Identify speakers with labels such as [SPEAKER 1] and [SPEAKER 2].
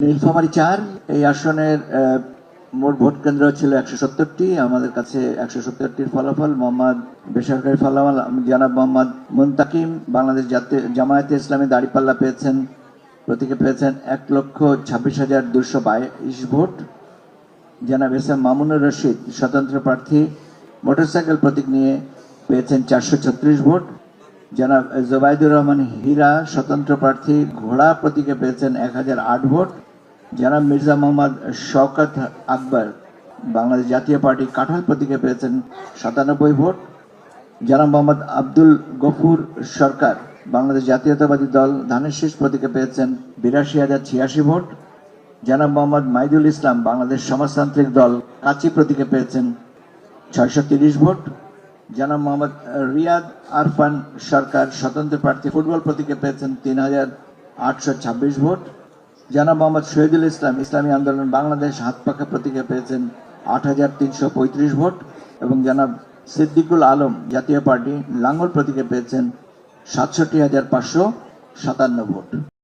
[SPEAKER 1] নীলফামারী 4 এই আসনের মোট ভোট কেন্দ্র ছিল 170টি। আমাদের কাছে 170টির ফলাফল মোহাম্মদ বেসরকারি ফলাফল জনাব মোহাম্মদ মুনতাকিম বাংলাদেশ জামায়াতে ইসলামী দাঁড়িপাল্লা পেয়েছেন প্রতীকে পেয়েছেন 1,26,222 ভোট। জনাব এস এম মামুনুর রশিদ স্বতন্ত্র প্রার্থী মোটরসাইকেল প্রতীক নিয়ে পেয়েছেন 436 ভোট। জনাব জোবাইদুর রহমান হীরা স্বতন্ত্র প্রার্থী ঘোড়া প্রতীকে পেয়েছেন 1008 ভোট। জনাব মির্জা মোহাম্মদ শওকত আকবর বাংলাদেশ জাতীয় পার্টি কাঁঠাল প্রতীকে পেয়েছেন 97 ভোট। জনাব মোহাম্মদ আব্দুল গফুর সরকার বাংলাদেশ জাতীয়তাবাদী দল ধানের শীষ প্রতীকে পেয়েছেন 82,086 ভোট। জনাব মোহাম্মদ মাইদুল ইসলাম বাংলাদেশ সমাজতান্ত্রিক দল কাচি প্রতীকে পেয়েছেন 630 ভোট। জনাব মোহাম্মদ রিয়াদ আরফান সরকার স্বতন্ত্র প্রার্থী ফুটবল প্রতীকে পেয়েছেন 3,826 ভোট। জনাব মোহাম্মদ শহীদুল ইসলাম ইসলামী আন্দোলন বাংলাদেশ হাতপাখা প্রতীকে পেয়েছেন 8,335 ভোট এবং জনাব সিদ্দিকুল আলম জাতীয় পার্টি লাঙ্গল প্রতীকে পেয়েছেন 67,557 ভোট।